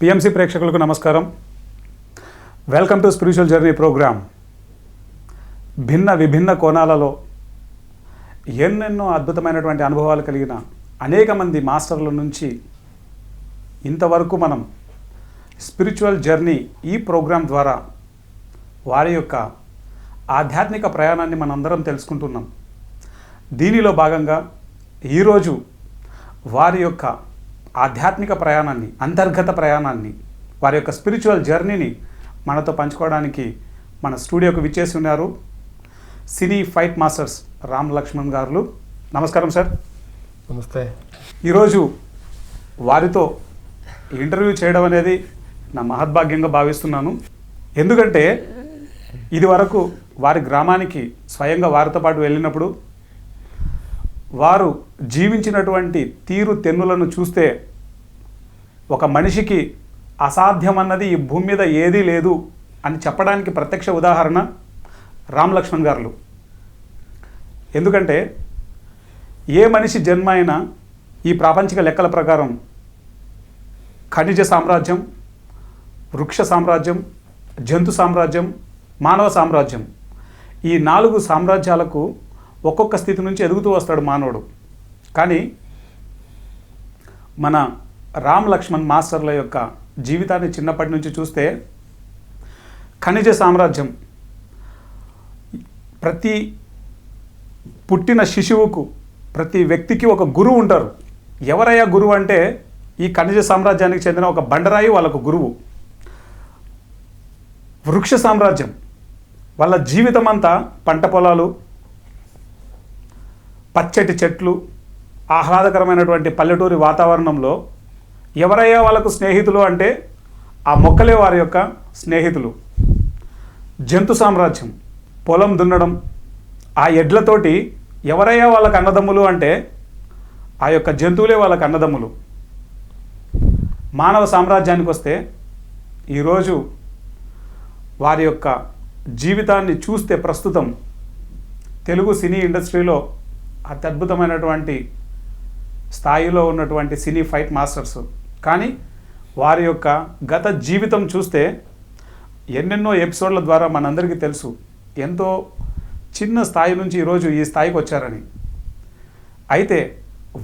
PMC ప్రేక్షకులకు నమస్కారం. Welcome to spiritual journey program. విభిన్న కోణాలలో ఎన్నెన్నో అద్భుతమైనటువంటి అనుభవాలు కలిగిన అనేక మంది మాస్టర్ల నుంచి ఇంతవరకు మనం స్పిరిచువల్ జర్నీ ఈ ప్రోగ్రాం ద్వారా వారి యొక్క ఆధ్యాత్మిక ప్రయాణాన్ని మనందరం తెలుసుకుంటున్నాం. దీనిలో భాగంగా ఈరోజు వారి యొక్క ఆధ్యాత్మిక ప్రయాణాన్ని, అంతర్గత ప్రయాణాన్ని, వారి యొక్క స్పిరిచువల్ జర్నీని మనతో పంచుకోవడానికి మన స్టూడియోకి విచ్చేసి ఉన్నారు సినీ ఫైట్ మాస్టర్స్ లక్ష్మణ్ గారు. నమస్కారం సార్. నమస్తే. ఈరోజు వారితో ఇంటర్వ్యూ చేయడం అనేది నా మహద్భాగ్యంగా భావిస్తున్నాను. ఎందుకంటే ఇది వరకు వారి గ్రామానికి స్వయంగా వారితో పాటు వెళ్ళినప్పుడు వారు జీవించినటువంటి తీరు తెన్నులను చూస్తే ఒక మనిషికి అసాధ్యమన్నది ఈ భూమి మీద ఏదీ లేదు అని చెప్పడానికి ప్రత్యక్ష ఉదాహరణ లక్ష్మణ్ గారు. ఎందుకంటే ఏ మనిషి జన్మ అయినా ఈ ప్రాపంచిక లెక్కల ప్రకారం ఖనిజ సామ్రాజ్యం, వృక్ష సామ్రాజ్యం, జంతు సామ్రాజ్యం, మానవ సామ్రాజ్యం, ఈ 4 సామ్రాజ్యాలకు ఒక్కొక్క స్థితి నుంచి ఎదుగుతూ వస్తాడు మానవుడు. కానీ మన లక్ష్మణ్ మాస్టర్ల యొక్క జీవితాన్ని చిన్నప్పటి నుంచి చూస్తే ఖనిజ సామ్రాజ్యం, ప్రతి పుట్టిన శిశువుకు, ప్రతి వ్యక్తికి ఒక గురువు ఉంటారు. ఎవరయ్యా గురువు అంటే ఈ ఖనిజ సామ్రాజ్యానికి చెందిన ఒక బండరాయి వాళ్ళకు గురువు. వృక్ష సామ్రాజ్యం, వాళ్ళ జీవితం అంతా పంట పొలాలు, పచ్చటి చెట్లు, ఆహ్లాదకరమైనటువంటి పల్లెటూరి వాతావరణంలో ఎవరయ్యా వాళ్ళకు స్నేహితులు అంటే ఆ మొక్కలే వారి యొక్క స్నేహితులు. జంతు సామ్రాజ్యం, పొలం దున్నడం, ఆ ఎడ్లతోటి ఎవరయ్యా వాళ్ళకు అన్నదమ్ములు అంటే ఆ యొక్క జంతువులే వాళ్ళకు అన్నదమ్ములు. మానవ సామ్రాజ్యానికి వస్తే ఈరోజు వారి యొక్క జీవితాన్ని చూస్తే ప్రస్తుతం తెలుగు సినీ ఇండస్ట్రీలో అత్యద్భుతమైనటువంటి స్థాయిలో ఉన్నటువంటి సినీ ఫైట్ మాస్టర్స్. కానీ వారి యొక్క గత జీవితం చూస్తే ఎన్నెన్నో ఎపిసోడ్ల ద్వారా మనందరికీ తెలుసు ఎంతో చిన్న స్థాయి నుంచి ఈరోజు ఈ స్థాయికి వచ్చారని. అయితే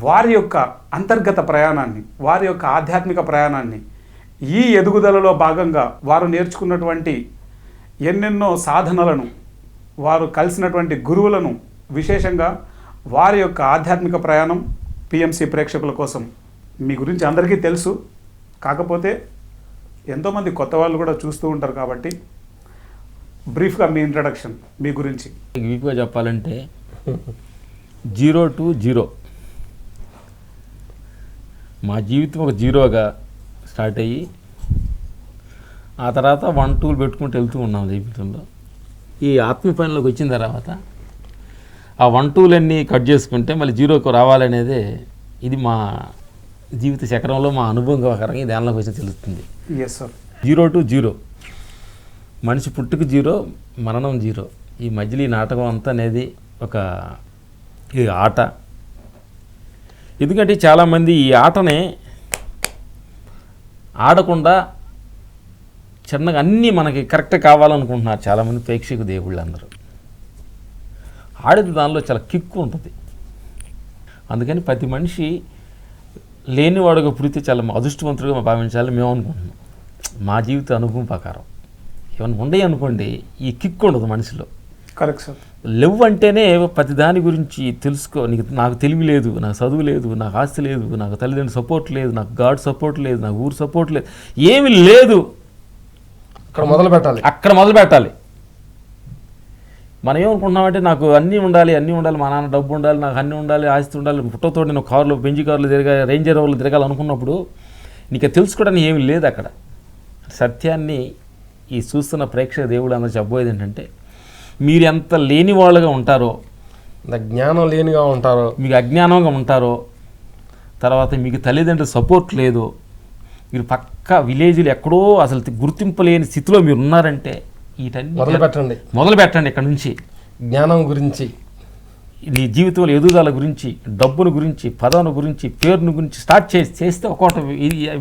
వారి యొక్క అంతర్గత ప్రయాణాన్ని, వారి యొక్క ఆధ్యాత్మిక ప్రయాణాన్ని, ఈ ఎదుగుదలలో భాగంగా వారు నేర్చుకున్నటువంటి ఎన్నెన్నో సాధనలను, వారు కలిసినటువంటి గురువులను, విశేషంగా వారి యొక్క ఆధ్యాత్మిక ప్రయాణం పిఎంసి ప్రేక్షకుల కోసం మీ గురించి అందరికీ తెలుసు. కాకపోతే ఎంతోమంది కొత్త వాళ్ళు కూడా చూస్తూ ఉంటారు కాబట్టి బ్రీఫ్గా మీ ఇంట్రడక్షన్, మీ గురించి. బ్రీఫ్గా చెప్పాలంటే 0 to 0 మా జీవితం ఒక జీరోగా స్టార్ట్ అయ్యి ఆ తర్వాత 1, 2 పెట్టుకుంటూ వెళ్తూ ఉన్నాం జీవితంలో. ఈ ఆత్మ పనిలోకి వచ్చిన తర్వాత ఆ 1, 2లన్నీ కట్ చేసుకుంటే మళ్ళీ 0కు రావాలనేదే ఇది మా జీవిత చక్రంలో మా అనుభవంకరంగా దానిలోకి వచ్చి తెలుస్తుంది. 0 to 0, మనిషి పుట్టుకు 0, మరణం 0. ఈ మధ్యలో ఈ నాటకం అంతా అనేది ఒక ఈ ఆట. ఎందుకంటే చాలామంది ఈ ఆటనే ఆడకుండా చిన్నగా అన్నీ మనకి కరెక్ట్ కావాలనుకుంటున్నారు చాలామంది ప్రేక్షక దేవుళ్ళు అందరూ. ఆడితే దానిలో చాలా కిక్కు ఉంటుంది. అందుకని ప్రతి మనిషి లేనివాడుగా పుడితే చాలా అదృష్టవంతుడిగా భావించాలని మేము అనుకుంటున్నాం. మా జీవిత అనుభవం ప్రకారం ఏమైనా ఉండే అనుకోండి, ఈ కిక్ ఉండదు మనిషిలో. Correct sir. లెవ్ అంటేనే ప్రతి దాని గురించి తెలుసుకో. నాకు తెలివి లేదు, నాకు చదువు లేదు, నాకు ఆస్తి లేదు, నాకు తల్లిదండ్రుల సపోర్ట్ లేదు, నాకు గాడ్ సపోర్ట్ లేదు, నాకు ఊరు సపోర్ట్ లేదు, ఏమి లేదు. అక్కడ మొదలు పెట్టాలి. మనం ఏమనుకుంటున్నామంటే నాకు అన్నీ ఉండాలి, మా నాన్న డబ్బు ఉండాలి, నాకు అన్నీ ఉండాలి, ఆస్తి ఉండాలి, పుట్టతో నేను కారులో, బెంజి కారులో తిరగాలి, రేంజర్ రోడ్లో తిరగాలనుకున్నప్పుడు నీకు తెలుసుకోవడానికి ఏమి లేదు అక్కడ. సత్యాన్ని ఈ చూస్తున్న ప్రేక్షక దేవుడు అందరూ చెప్పబోయేది ఏంటంటే, మీరు ఎంత లేని వాళ్ళుగా ఉంటారో, జ్ఞానం లేనిగా ఉంటారో, మీకు అజ్ఞానంగా ఉంటారో, తర్వాత మీకు తల్లిదండ్రుల సపోర్ట్ లేదు, మీరు పక్క విలేజ్లో ఎక్కడో అసలు గుర్తింపు లేని స్థితిలో మీరు ఉన్నారంటే వీటన్ని మొదలు పెట్టండి. ఇక్కడ నుంచి జ్ఞానం గురించి నీ జీవితంలో ఎదుగుదల గురించి, డబ్బును గురించి, పదవును గురించి, పేరును గురించి స్టార్ట్ చేస్తే ఒక్కొక్కటి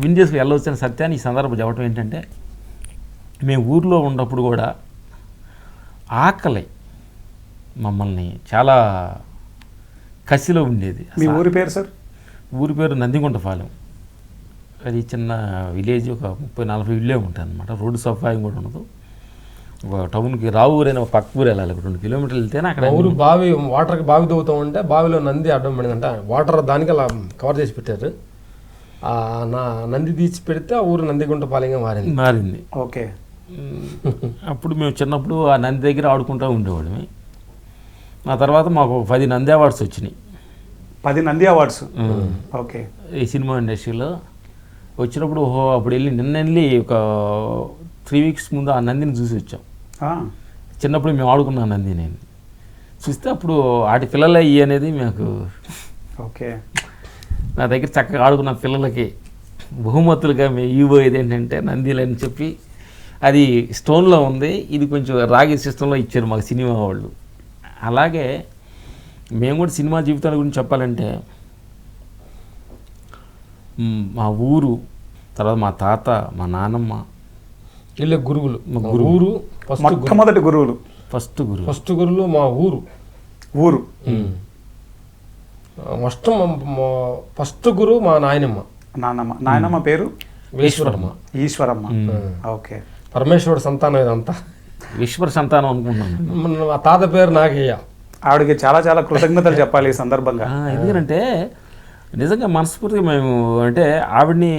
విన్ చేసుకు వెళ్ళవచ్చిన సత్యాన్ని ఈ సందర్భం చెప్పడం ఏంటంటే, మేము ఊర్లో ఉన్నప్పుడు కూడా ఆకలి మమ్మల్ని చాలా కసిలో ఉండేది. మీ ఊరి పేరు సార్? ఊరి పేరు నందిగుంటపాలెం. అది చిన్న విలేజ్, ఒక 30-40 ఇళ్ళే ఉంటాయి అనమాట. రోడ్డు సఫాయి కూడా ఉండదు. టౌన్కి రావూరైన పక్క ఊరు వెళ్ళాలి, 2 కిలోమీటర్లు వెళ్తేనే అక్కడ ఊరు బావి, వాటర్కి బావి దవ్వుతూ ఉంటే బావిలో నంది అడ్డం పడిందంట. వాటర్ దానికి అలా కవర్ చేసి పెట్టారు. నా నంది తీసి పెడితే ఆ ఊరు నందిగుంటపాలెంగా మారింది. ఓకే. అప్పుడు మేము చిన్నప్పుడు ఆ నంది దగ్గర ఆడుకుంటూ ఉండేవాళ్ళమే. ఆ తర్వాత మాకు 10 నంది అవార్డ్స్ వచ్చినాయి. 10 నంది అవార్డ్స్? ఓకే. ఈ సినిమా ఇండస్ట్రీలో వచ్చినప్పుడు అప్పుడు నిన్న ఒక 3 వీక్స్ ముందు ఆ నందిని చూసి వచ్చాం. చిన్నప్పుడు మేము ఆడుకున్న నంది నేను చూస్తే అప్పుడు వాటి పిల్లలు అయ్యి అనేది మాకు. ఓకే. నా దగ్గర చక్కగా ఆడుకున్న పిల్లలకి బహుమతులుగా మేము ఇవ్వబోయేది ఏంటంటే నందిలు అని చెప్పి, అది స్టోన్లో ఉంది, ఇది కొంచెం రాగి సిస్టంలో ఇచ్చారు మాకు సినిమా వాళ్ళు. అలాగే మేము కూడా సినిమా జీవితాల గురించి చెప్పాలంటే, మా ఊరు, తర్వాత మా తాత, మా నాన్నమ్మ, వీళ్ళే గురువులు. ఊరు మొట్టమొదటి గురువులు, ఫస్ట్ గురువులు మా ఊరు. ఫస్ట్ గురువు మా నాయనమ్మ పేరు ఈశ్వరమ్మ. ఓకే. పరమేశ్వరుడు సంతానం ఇదంతా. ఈశ్వర సంతానం అనుకుంటున్నాను. మా తాత పేరు నాగయ్య. ఆవిడకి చాలా చాలా కృతజ్ఞతలు చెప్పాలి ఈ సందర్భంగా. ఎందుకంటే నిజంగా మనస్ఫూర్తిగా మేము, అంటే ఆవిడని,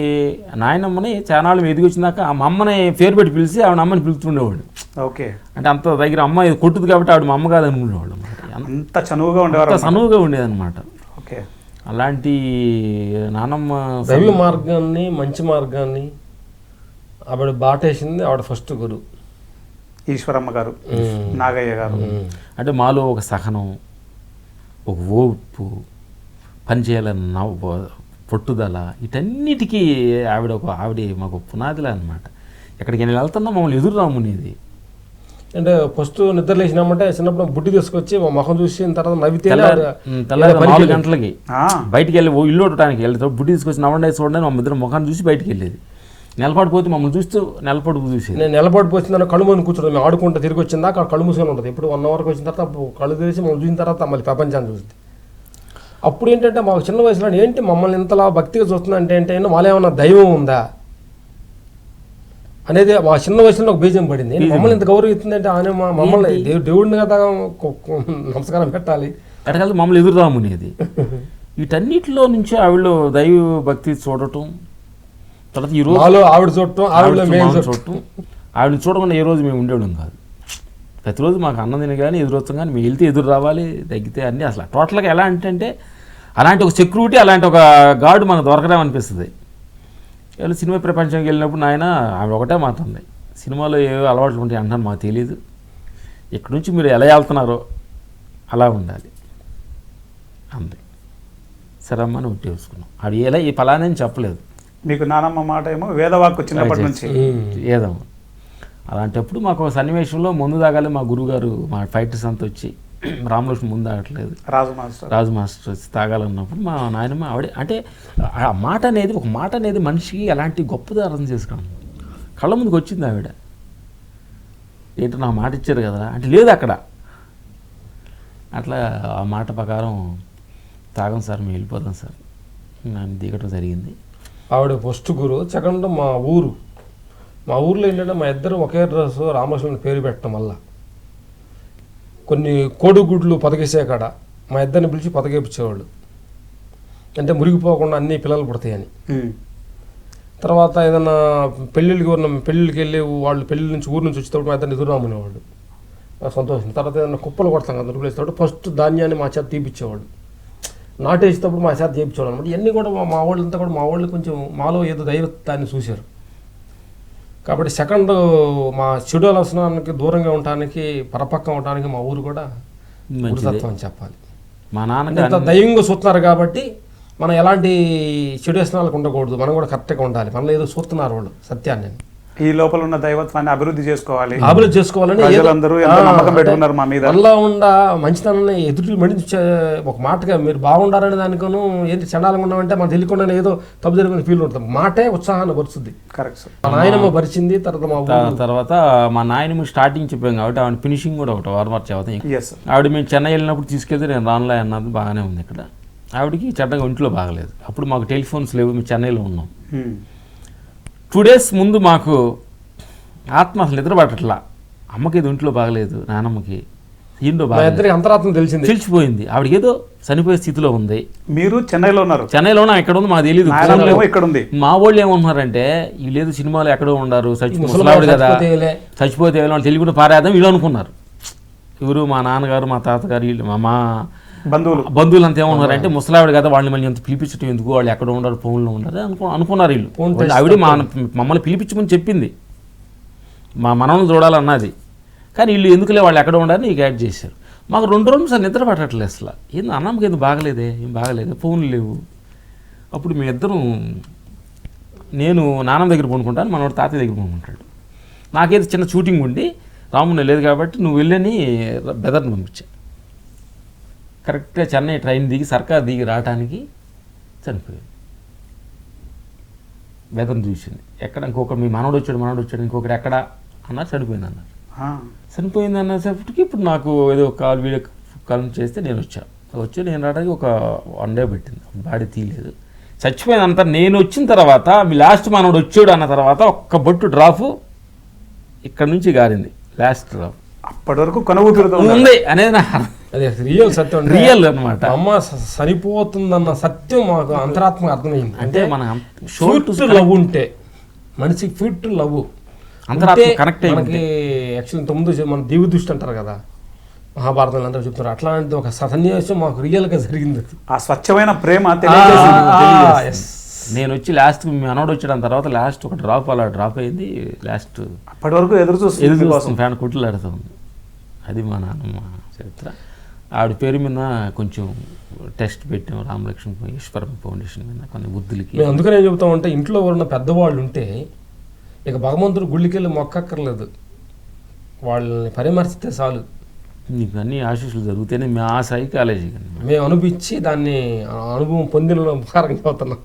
నాయనమ్మని చానాళ్ళు ఎదిగి వచ్చినాక మా అమ్మని పేరు పెట్టి పిలిచి ఆవిడ అమ్మని పిలుస్తుండేవాడు. ఓకే. అంటే అంత దగ్గర అమ్మ కొట్టుది కాబట్టి ఆవిడ మా అమ్మ కాదు అనుకునేవాళ్ళు. అంత చనువుగా ఉండేవారు, చనువుగా ఉండేదన్నమాట. ఓకే. అలాంటి నానమ్మ దైవ మార్గాన్ని, మంచి మార్గాన్ని ఆవిడ బాటేసింది. ఆవిడ ఫస్ట్ గురువు ఈశ్వరమ్మ గారు, నాగయ్య గారు. అంటే మాలో ఒక సహనం, ఒక ఓర్పు, పనిచేయాలన్న పట్టుదల, వీటన్నిటికీ ఆవిడ మాకు పునాదిలా అనమాట. ఎక్కడికి నేను వెళ్తున్నా మమ్మల్ని ఎదురు రామునేది. అంటే ఫస్ట్ నిద్ర లేచినామంటే చిన్నప్పుడు బుడ్డి తీసుకొచ్చి మా ముఖం చూసిన తర్వాత నవ్వితే 4 గంటలకి బయటికి వెళ్ళి ఇల్లు ఉండటానికి వెళ్తే బుడ్డి తీసుకొచ్చి నవ్వండి చూడండి మా ఇద్దరు ముఖాన్ని చూసి బయటికి వెళ్ళేది. నిలబడిపోతే మమ్మల్ని చూస్తూ నిలబడుకు చూసి, నేను నిలబడిపోతుందని కళ్ళు మూసుకొని కూర్చోండి. మేము ఆడుకుంటూ తిరిగి వచ్చిందా అక్కడ కళ్ళు మూసుకొని ఉంటుంది. ఇప్పుడు 1 అవర్కి వచ్చిన తర్వాత కళ్ళు తెరిచి మమ్మల్ని చూసిన తర్వాత మళ్ళీ ప్రపంచాన్ని చూస్తుంది. అప్పుడు ఏంటంటే మాకు చిన్న వయసులో ఏంటి మమ్మల్ని ఇంతలా భక్తిగా చూస్తుంది అంటే వాళ్ళేమన్నా దైవం ఉందా అనేది మా చిన్న వయసులో ఒక బీజం పడింది. మమ్మల్ని ఇంత గౌరవిస్తుంది అంటే ఆయన మమ్మల్ని దేవుడిని కదా నమస్కారం పెట్టాలి, అటకాలి మమ్మల్ని ఎదురు రామునేది. వీటన్నిటిలో నుంచి ఆవిడలో దైవ భక్తి చూడటం, తర్వాత ఈ రోజు ఆవిడ చూడటం, ఆవిడని చూడకుండా ఏ రోజు మేము ఉండేవాళ్ళం కాదు. ప్రతిరోజు మాకు అన్నం తిని కానీ ఎదురొచ్చాం కానీ మేము వెళ్తే ఎదురు రావాలి, తగ్గితే అన్నీ. అసలు టోటల్గా ఎలా అంటే అలాంటి ఒక సెక్యూరిటీ, అలాంటి ఒక గార్డు మనకు దొరకడం అనిపిస్తుంది. వీళ్ళు సినిమా ప్రపంచానికి వెళ్ళినప్పుడు నాయన ఆవిడ ఒకటే మాట ఉంది, సినిమాలో ఏవో అలవాట్లు ఉంటాయి అంటాను మాకు తెలియదు, ఇక్కడ నుంచి మీరు ఎలా వెళ్తున్నారో అలా ఉండాలి అంది. సరే అమ్మని ఉట్టి వేసుకున్నాం. ఆవిడ ఎలా ఈ ఫలానని చెప్పలేదు. మీకు నానమ్మ మాట ఏమో వేదవాక్కు చిన్నప్పటి నుంచి ఏదో. అలాంటప్పుడు మాకు ఒక సన్నివేశంలో ముందు తాగాలి, మా గురువుగారు, మా ఫైటర్స్ అంతా వచ్చి, రామలక్ష్మణ్ ముందు తాగట్లేదు, రాజు మాస్టర్ వచ్చి తాగాలన్నప్పుడు మా నాయనమ్మ ఆవిడ, అంటే ఆ మాట అనేది, ఒక మాట అనేది మనిషికి అలాంటి గొప్పది అర్థం చేసుకోవడం. కళ్ళ ముందుకు వచ్చింది ఆవిడ, ఏంటో నాకు మాట ఇచ్చారు కదా అంటే లేదు అక్కడ. అట్లా ఆ మాట ప్రకారం తాగం సార్, మేము వెళ్ళిపోతాం సార్ నన్ను దిగటం జరిగింది. ఆవిడ ఫస్ట్ గురువు. సెకండ్ మా ఊర్లో ఏంటంటే మా ఇద్దరు ఒకే డ్రెస్సు రామలక్ష్మణ్ పేరు పెట్టడం వల్ల కొన్ని కోడిగుడ్లు పదగేసే కాడ మా ఇద్దరిని పిలిచి పదగేపించేవాళ్ళు, అంటే మురిగిపోకుండా అన్ని పిల్లలు పుడతాయని. తర్వాత ఏదన్నా పెళ్ళిళ్ళకి వెళ్ళి వాళ్ళు పెళ్ళి నుంచి ఊరు నుంచి వచ్చేటప్పుడు మా ఇద్దరిని ఎదురురామనేవాళ్ళు, సంతోషం. తర్వాత ఏదైనా కుప్పలు కొడతాం కదా దుర్గులేసేటప్పుడు ఫస్ట్ ధాన్యాన్ని మా చేత తీపిచ్చేవాళ్ళు, నాటేసేటప్పుడు మా చేత చేయించేవాళ్ళు అనమాట. ఇవన్నీ కూడా మా వాళ్ళంతా కూడా మా వాళ్ళు కొంచెం మాలో ఏదో దైవత్వాన్ని చూశారు కాబట్టి సెకండ్ మా చెడు ఆలోచనకి దూరంగా ఉండటానికి, పరపక్కం ఉండటానికి మా ఊరు కూడా గురుతత్వం అని చెప్పాలి. మా నాన్న దైవంగా చూస్తున్నారు కాబట్టి మనం ఎలాంటి చెడు వ్యసనాలకు ఉండకూడదు, మనం కూడా కరెక్ట్గా ఉండాలి. మనలో ఏదో చూస్తున్నారు వాళ్ళు సత్యాన్ని. ఈ లోపల ఉన్న దైవత్వాన్ని అభివృద్ధి చేసుకోవాలని ప్రజలందరూ ఎంతో నమ్మకం పెట్టుకున్నారు మా మీద. వల్ల ఉండ మంచితనాన్ని ఎదుటి మడించే ఒక మాటగా మీరు బాగుండాలనే దానికోను ఏంటి చండాలంగా ఉన్నామంటే మనకు తెలియకుండా ఏదో తప్పు జరిగిన ఫీల్ ఉంటుంది. మాటే ఉత్సాహాన్ని పరుస్తుంది. Correct sir. మా నాయనమ్మ పరిచింది, తర్వాత మా నాయనమ్మ స్టార్టింగ్ చెప్పాం కాబట్టి ఆవిడ ఫినిషింగ్ కూడా ఒకటి వార్మార్ చదువుతాం. ఆవిడ మేము చెన్నై వెళ్ళినప్పుడు తీసుకెళ్తే నేను రానులే అన్నది బాగానే ఉంది. ఇక్కడ ఆవిడకి చెడ్డగా ఒంట్లో బాగలేదు. అప్పుడు మాకు టెలిఫోన్స్ లేవు, మేము చెన్నైలో ఉన్నాం. 2 days ముందు మాకు ఆత్మ అసలు నిద్ర పట్టట్లా. అమ్మకి ఇది ఒంట్లో బాగలేదు, నానమ్మకి ఏంటో బాగా అంతరాత్మ తెలిసిపోయింది. ఆవిడకి ఏదో చనిపోయే స్థితిలో ఉంది. మీరు చెన్నైలో ఉన్నారు? చెన్నైలో ఉన్నా, ఎక్కడ ఉంది మాకు తెలియదు. ఇక్కడ ఉంది. మా వాళ్ళు ఏమంటున్నారంటే వీళ్ళు సినిమాలో ఎక్కడో ఉండారు, ముసలావిడ కదా, చచ్చిపోతే వాళ్ళు తెలియకుండా పారేద్దాం వీళ్ళు అనుకున్నారు. ఎవరు మా నాన్నగారు, మా తాతగారు, వీళ్ళు మా బంధువులు అంతా ఏమన్నారంటే ముసలావిడ కదా, వాళ్ళని మళ్ళీ ఎంత పిలిపించడం ఎందుకు, వాళ్ళు ఎక్కడ ఉండరు, ఫోన్లో ఉండరు అనుకున్నారు వీళ్ళు. ఆవిడ మమ్మల్ని పిలిపించమని చెప్పింది, మా మనల్ని చూడాలన్నది. కానీ వీళ్ళు ఎందుకులే వాళ్ళు ఎక్కడ ఉండాలని నీకు యాడ్ చేశారు. మాకు 2 రోజులు సార్ నిద్ర పట్టట్లేదు అసలు. ఏంది అన్నమ్మకి ఏదో బాగలేదే, ఏం బాగలేదు, ఫోన్లు లేవు. అప్పుడు మేమిద్దరం, నేను నాన్నమ్మ దగ్గర పడుకుంటాను, మనవాడు తాతయ్య దగ్గర పడుకుంటాడు. నాకేదో చిన్న షూటింగ్ ఉండి రాముని లేదు కాబట్టి నువ్వు వెళ్ళని బెదర్ని పంపించా. కరెక్ట్గా చెన్నై ట్రైన్ దిగి సర్కార్ దిగి రావడానికి చనిపోయాడు. బెదర్ని చూసింది. ఎక్కడ ఇంకొకటి మీ మనవడు వచ్చాడు ఇంకొకటి ఎక్కడ అన్నారు, చనిపోయింది అన్నారు. చనిపోయింది అన్నసేపటికి ఇప్పుడు నాకు ఏదో వీడియో కాల్ చేస్తే నేను వచ్చి నేను రావడానికి ఒక 1 day పెట్టింది. బాడీ తీయలేదు, చచ్చిపోయింది అంతా. నేను వచ్చిన తర్వాత మీ లాస్ట్ మనవడు వచ్చాడు అన్న తర్వాత ఒక్క బొట్టు డ్రాపు ఇక్కడ నుంచి గారింది, లాస్ట్ డ్రాప్. అప్పటి వరకు కొనవుతుంది అనేది నా అదే రియల్ సత్యం, రియల్ అనమాట. అమ్మ చనిపోతుందన్న సత్యం మాకు అంతరాత్మ అర్థమైంది. అంటే మన లవ్ ఉంటే మనిషికి ఫిట్ లవ్ కనెక్ట్ మనకి యాక్చువల్లీ 9 మన దివ్య దృష్టి అంటారు కదా, మహాభారతంలో అందరూ చెప్తున్నారు. అట్లాంటిది ఒక సన్నివేశం మాకు రియల్గా జరిగింది. ఆ స్వచ్ఛమైన ప్రేమ నేను వచ్చి లాస్ట్ మీ మనోడు వచ్చాడు తర్వాత లాస్ట్ ఒక డ్రాప్ అలా డ్రాప్ అయింది. లాస్ట్ అప్పటి వరకు ఎదురు చూస్తుంది ఫ్యాన్ కుట్లాడుతుంది. అది మా నాన్నమ్మ చరిత్ర. ఆవిడ పేరు మీద కొంచెం టెస్ట్ పెట్టాం, రామలక్ష్మణ ఈశ్వరం ఫౌండేషన్ మీద కొన్ని వృద్ధులకి. మేము అందుకనే ఏం చెబుతామంటే ఇంట్లో ఉన్న పెద్దవాళ్ళు ఉంటే ఇక భగవంతుడు గుళ్ళకి వెళ్ళి మొక్కక్కర్లేదు, వాళ్ళని పరామర్శిస్తే చాలు. నీకు అన్ని ఆశీస్సులు జరుగుతాయని మా సైకాలజీ మేము అనిపించి దాన్ని అనుభవం పొందిన ఉపకారంగా అవుతున్నాం.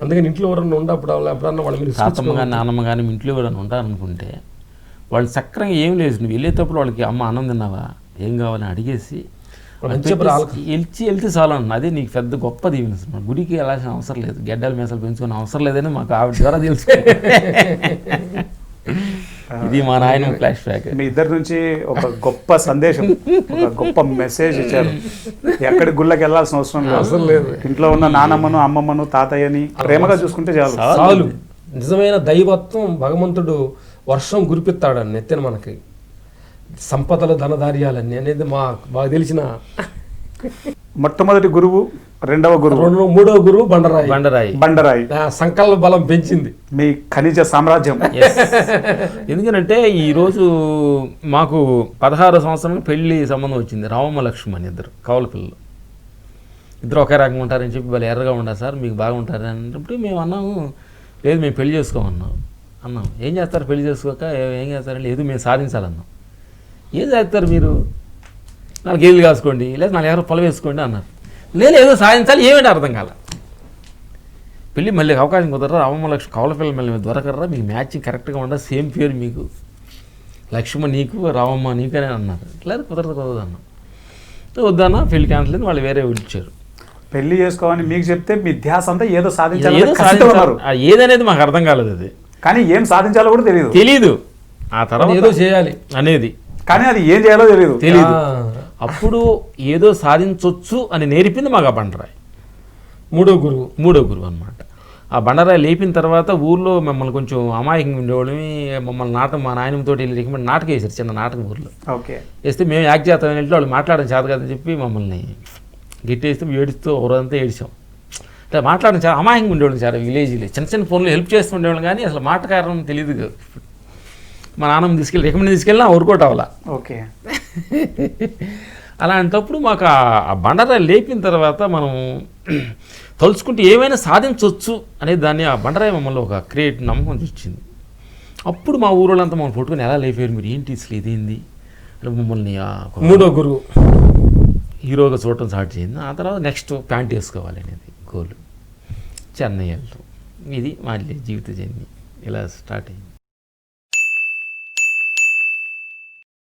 అందుకని ఇంట్లో ఎవరన్నా ఉండప్పుడు ఎప్పుడన్నా వాళ్ళ మీద తాతమ్మ కానీ నాన్నమ్మ కానీ ఇంట్లో ఎవరైనా ఉంటారనుకుంటే వాళ్ళు సక్రంగా ఏం లేదు, నువ్వు వెళ్ళేటప్పుడు వాళ్ళకి అమ్మ అన్నం తిన్నావా, ఏం కావాలని అడిగేసి వెళ్తే చాలు అన్న. అదే నీకు పెద్ద గొప్ప దీవెన. గుడికి వెళ్ళాల్సిన అవసరం లేదు, గెడ్డలు మేసలు పెంచుకునే అవసరం లేదని మాకు ఆవిడ ద్వారా తెలుసు. ఇది మా నాయన ఫ్లాష్ బ్యాక్. మీ ఇద్దరి నుంచి ఒక గొప్ప సందేశం, ఒక గొప్ప మెసేజ్ ఇచ్చారు. ఎక్కడి గుళ్ళకి వెళ్ళాల్సిన అవసరం లేదు, ఇంట్లో ఉన్న నానమ్మను అమ్మమ్మను తాతయ్యని ప్రేమగా చూసుకుంటే చాలు. నిజమైన దైవత్వం భగవంతుడు వర్షం కురిపిస్తాడని నెత్తిన మనకి సంపదలు ధనధార్యాలన్నీ అనేది మాకు తెలిసిన మొట్టమొదటి గురువు, రెండవ గురువు, మూడవ గురువు బండరాయి సంకల్ప బలం పెంచింది మీ ఖనిజ సామ్రాజ్యం. ఎందుకంటే ఈరోజు మాకు 16వ సంవత్సరం పెళ్లి సంబంధం వచ్చింది. రామమ్మ లక్ష్మణ్ ఇద్దరు కవల పిల్లలు, ఇద్దరు ఒకే రకంగా ఉంటారని చెప్పి వాళ్ళు ఎర్రగా ఉండాలి సార్, మీకు బాగా ఉంటారని అన్నప్పుడు మేము అన్నాము లేదు మేము పెళ్లి చేసుకోమన్నాం. ఏం చేస్తారు పెళ్లి చేసుకోక, ఏం చేస్తారంటే లేదు మేము సాధించాలన్నాం. ఏం చేస్తారు మీరు, 4 ఏళ్ళు కాసుకోండి లేదా 4 ఎకరాలు పొలం వేసుకోండి అన్నారు. లేదు ఏదో సాధించాలి, ఏమేంటి అర్థం కాల. పెళ్ళి మళ్ళీ అవకాశం కుదరరా, రామమ్మ లక్ష్మి కవల పిల్లలు మళ్ళీ దొరకర్రా, మీకు మ్యాచింగ్ కరెక్ట్గా ఉండదు, సేమ్ పేరు మీకు, లక్ష్మ నీకు రామమ్మ నీకనే అన్నారు. లేదు కుదరదు అన్నాం. వద్దన్నా పెళ్లి క్యాన్సిల్ అయింది, వాళ్ళు వేరే ఇచ్చారు. పెళ్లి చేసుకోవాలని మీకు చెప్తే మీ ధ్యాస అంతా ఏదో సాధించాలి, ఏదనేది మాకు అర్థం కాలేదు. అది కానీ ఏం సాధించాలో కూడా తెలీదు. ఆ తర్వాత ఏదో చేయాలి అనేది, కానీ అది ఏం చేయాలో తెలియదు. అప్పుడు ఏదో సాధించవచ్చు అని నేర్పింది మాకు ఆ బండరాయి, మూడో గురువు అనమాట. ఆ బండరాయి లేపిన తర్వాత ఊర్లో మమ్మల్ని కొంచెం అమాయకంగా ఉండేవాళ్ళని, మమ్మల్ని మా నాయనమ్మతో రికమెండ్ నాటకం వేసారు, చిన్న నాటకం ఊర్లో వేస్తే మేము యాక్ట్ చేస్తామని వెళ్తే వాళ్ళు మాట్లాడడం చేత కదని చెప్పి మమ్మల్ని గిట్టేస్తే ఏడుస్తూ ఒకరోజంతా ఏడిచాం. అంటే మాట్లాడడం చాలా అమాయకంగా ఉండేవాళ్ళం, చాలా విలేజ్లో చిన్న చిన్న ఫోన్లో హెల్ప్ చేస్తూ ఉండేవాళ్ళం, కానీ అసలు మాట కారణం తెలియదు. మా నాన్నమ్మ రికమెండ్ తీసుకెళ్ళినా వర్కౌట్ అవ్వాలా. ఓకే, అలాంటప్పుడు మాకు ఆ బండరాయి లేపిన తర్వాత మనం తలుచుకుంటే ఏమైనా సాధించవచ్చు అనే దాన్ని ఆ బండరాయి మమ్మల్ని ఒక క్రియేట్ నమ్మకం ఇచ్చింది. అప్పుడు మా ఊరోళ్ళంతా మమ్మల్ని పట్టుకొని ఎలా లేపారు, మీరు ఏంటి అసలు ఇదేంది అంటే మమ్మల్ని మూడో గురువు హీరోగా చూడటం స్టార్ట్ చేయింది. ఆ తర్వాత నెక్స్ట్ ప్యాంట్ వేసుకోవాలి అనేది గోల్. చెన్నై వెళ్ళటం, ఇది మా జీవిత జర్నీ ఇలా స్టార్ట్ అయింది.